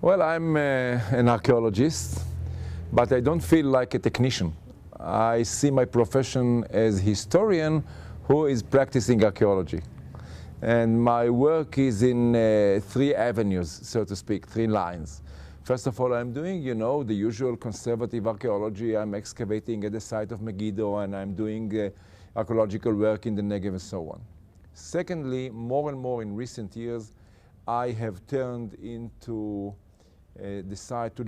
Well, I'm an archaeologist, but I don't feel like a technician. I see my profession as historian who is practicing archaeology. And my work is in three avenues, so to speak, three lines. First of all, I'm doing, the usual conservative archaeology. I'm excavating at the site of Megiddo, and I'm doing archaeological work in the Negev and so on. Secondly, more and more in recent years, I have turned into the side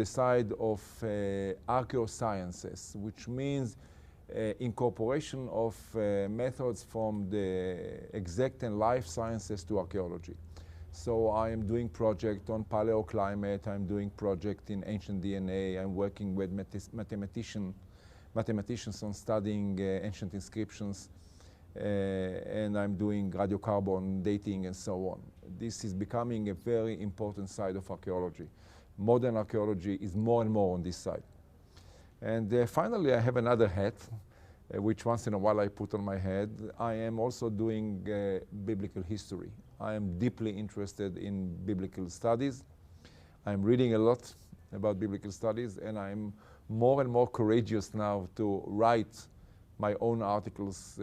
of archaeosciences, which means incorporation of methods from the exact and life sciences to archaeology. So I am doing project on paleoclimate, I'm doing project in ancient DNA, I'm working with mathematicians on studying ancient inscriptions, and I'm doing radiocarbon dating and so on. This is becoming a very important side of archaeology. Modern archaeology is more and more on this side. And finally, I have another hat, which once in a while I put on my head. I am also doing biblical history. I am deeply interested in biblical studies. I'm reading a lot about biblical studies, and I'm more and more courageous now to write my own articles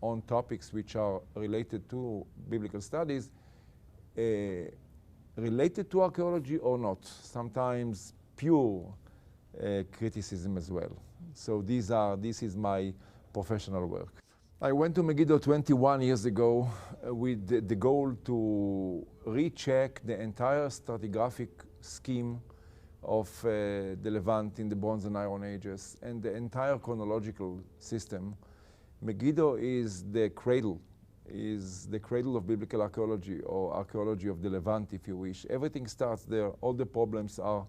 on topics which are related to biblical studies, related to archaeology or not, sometimes pure criticism as well. So this is my professional work. I went to Megiddo 21 years ago with the goal to recheck the entire stratigraphic scheme of the Levant in the Bronze and Iron Ages and the entire chronological system. Megiddo is the cradle of biblical archaeology, or archaeology of the Levant, if you wish. Everything starts there. All the problems are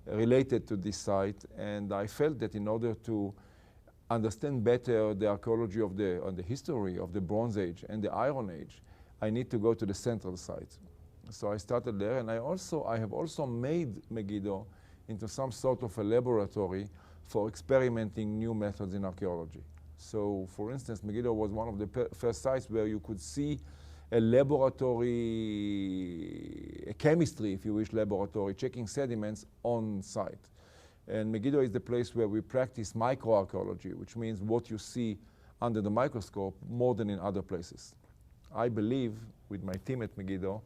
related to this site, and I felt that in order to understand better the archaeology of the history of the Bronze Age and the Iron Age, I need to go to the central site. So I started there, and I have also made Megiddo into some sort of a laboratory for experimenting new methods in archaeology. So, for instance, Megiddo was one of the first sites where you could see a laboratory, a chemistry, if you wish, laboratory, checking sediments on site. And Megiddo is the place where we practice microarchaeology, which means what you see under the microscope more than in other places. I believe, with my team at Megiddo,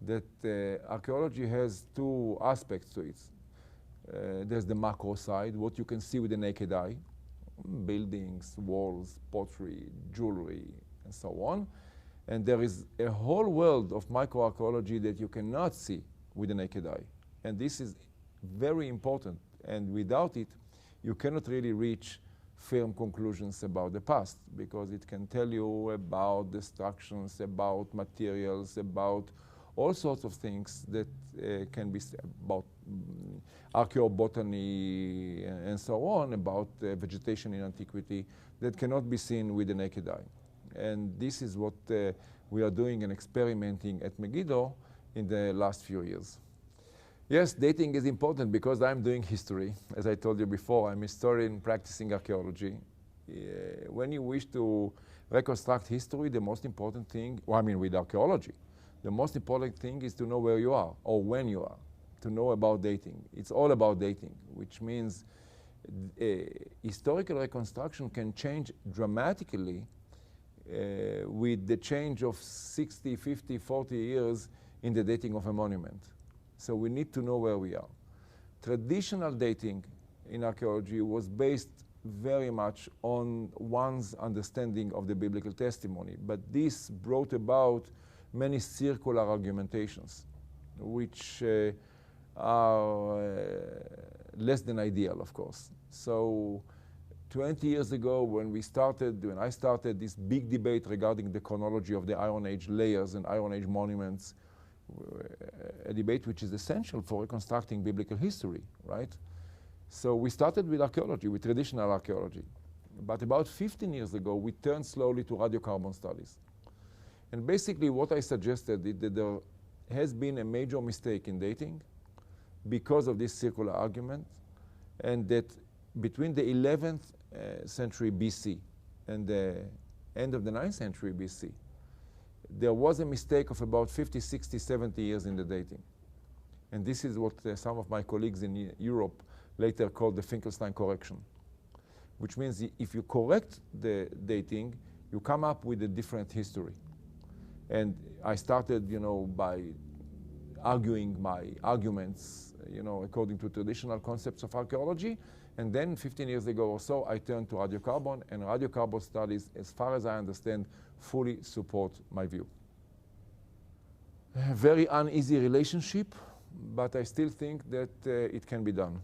that archaeology has two aspects to it. There's the macro side, what you can see with the naked eye, buildings, walls, pottery, jewelry, and so on. And there is a whole world of microarchaeology that you cannot see with the naked eye. And this is very important. And without it, you cannot really reach firm conclusions about the past, because it can tell you about destructions, about materials, about all sorts of things that can be about archaeobotany and so on, about vegetation in antiquity that cannot be seen with the naked eye. And this is what we are doing and experimenting at Megiddo in the last few years. Yes, dating is important because I'm doing history. As I told you before, I'm a historian practicing archaeology. When you wish to reconstruct history, the most important thing, with archaeology, the most important thing is to know where you are or when you are, to know about dating. It's all about dating, which means historical reconstruction can change dramatically with the change of 60, 50, 40 years in the dating of a monument. So we need to know where we are. Traditional dating in archaeology was based very much on one's understanding of the biblical testimony, but this brought about many circular argumentations, which are less than ideal, of course. So 20 years ago, when I started this big debate regarding the chronology of the Iron Age layers and Iron Age monuments, a debate which is essential for reconstructing biblical history, right? So we started with archaeology, with traditional archaeology. But about 15 years ago, we turned slowly to radiocarbon studies. And basically what I suggested is that there has been a major mistake in dating because of this circular argument, and that between the 11th century BC and the end of the 9th century BC, there was a mistake of about 50, 60, 70 years in the dating. And this is what some of my colleagues in Europe later called the Finkelstei correction, which means if you correct the dating, you come up with a different history. And I started, by arguing my arguments, according to traditional concepts of archaeology. And then 15 years ago or so, I turned to radiocarbon, and radiocarbon studies, as far as I understand, fully support my view. A very uneasy relationship, but I still think that it can be done,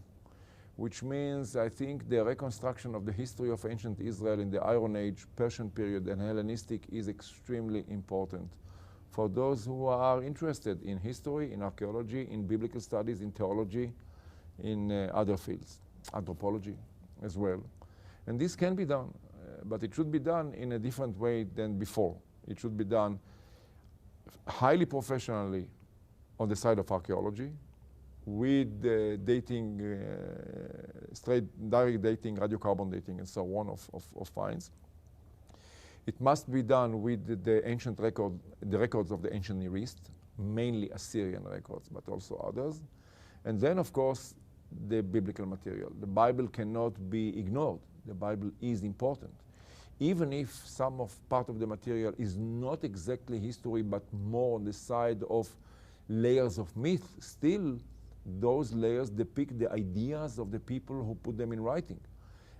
which means I think the reconstruction of the history of ancient Israel in the Iron Age, Persian period, and Hellenistic is extremely important for those who are interested in history, in archaeology, in biblical studies, in theology, in other fields, anthropology as well. And this can be done, but it should be done in a different way than before. It should be done highly professionally on the side of archaeology, with dating, direct dating, radiocarbon dating, and so on of finds. It must be done with the ancient record, the records of the ancient Near East, mainly Assyrian records, but also others. And then, of course, the biblical material. The Bible cannot be ignored. The Bible is important. Even if part of the material is not exactly history, but more on the side of layers of myth, still those layers depict the ideas of the people who put them in writing.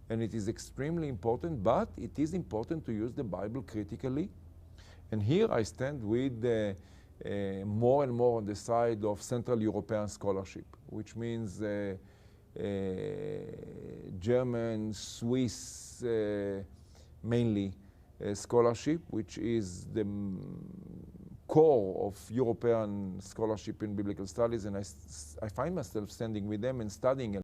And it is extremely important, but it is important to use the Bible critically. And here I stand with more and more on the side of Central European scholarship, which means German, Swiss, mainly scholarship, which is the core of European scholarship in biblical studies, and I find myself standing with them and studying.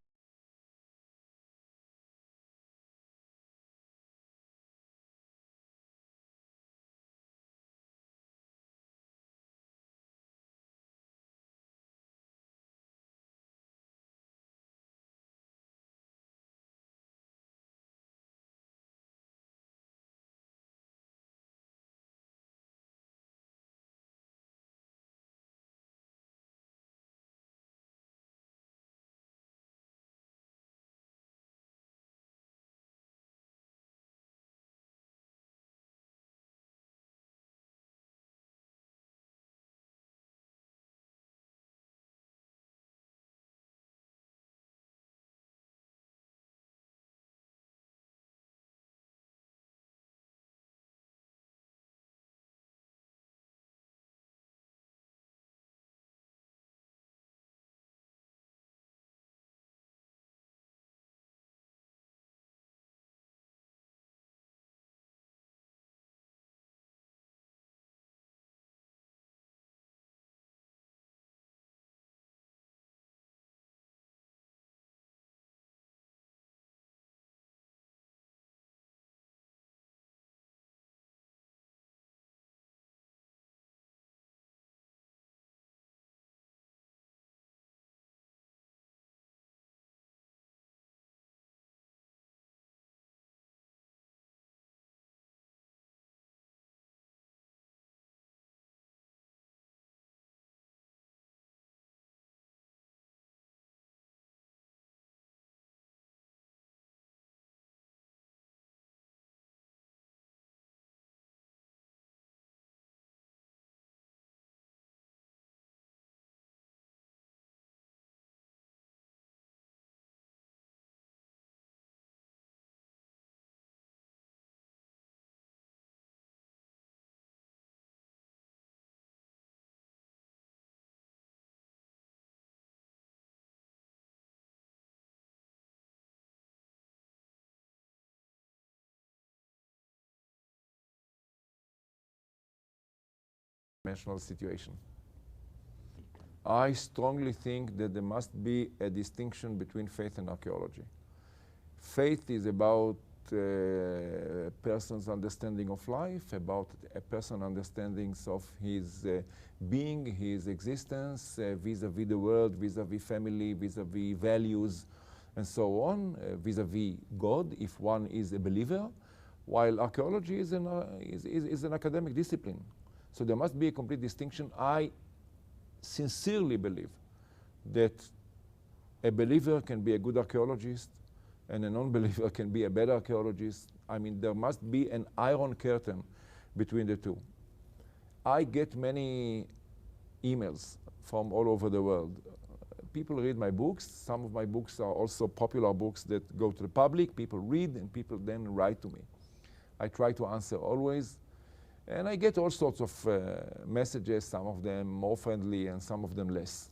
Dimensional situation. I strongly think that there must be a distinction between faith and archaeology. Faith is about a person's understanding of life, about a person's understanding of his being, his existence, vis-a-vis the world, vis-a-vis family, vis-a-vis values, and so on, vis-a-vis God, if one is a believer, while archaeology is an academic discipline. So there must be a complete distinction. I sincerely believe that a believer can be a good archaeologist and a non-believer can be a bad archaeologist. I mean, there must be an iron curtain between the two. I get many emails from all over the world. People read my books. Some of my books are also popular books that go to the public. People read and people then write to me. I try to answer always. And I get all sorts of messages, some of them more friendly and some of them less.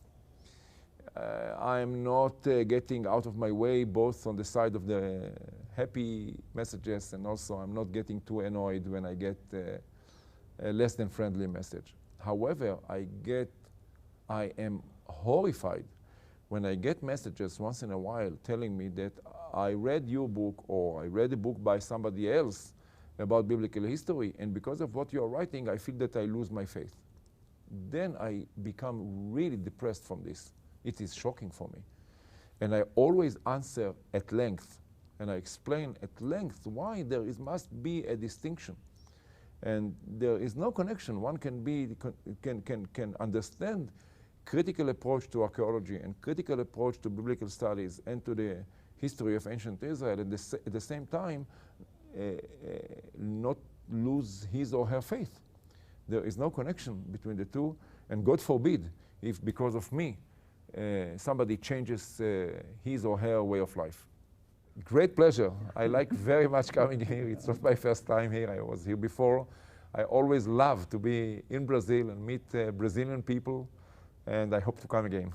I'm not getting out of my way, both on the side of the happy messages and also I'm not getting too annoyed when I get a less than friendly message. However, I am horrified when I get messages once in a while telling me that I read your book or I read a book by somebody else about biblical history, and because of what you're writing, I feel that I lose my faith. Then I become really depressed from this. It is shocking for me. And I always answer at length, and I explain at length why there must be a distinction. And there is no connection. One can understand critical approach to archaeology and critical approach to biblical studies and to the history of ancient Israel, and at the same time not lose his or her faith. There is no connection between the two, and God forbid if because of me somebody changes his or her way of life. Great pleasure. I like very much coming here. It's not my first time here. I was here before. I always love to be in Brazil and meet Brazilian people, and I hope to come again.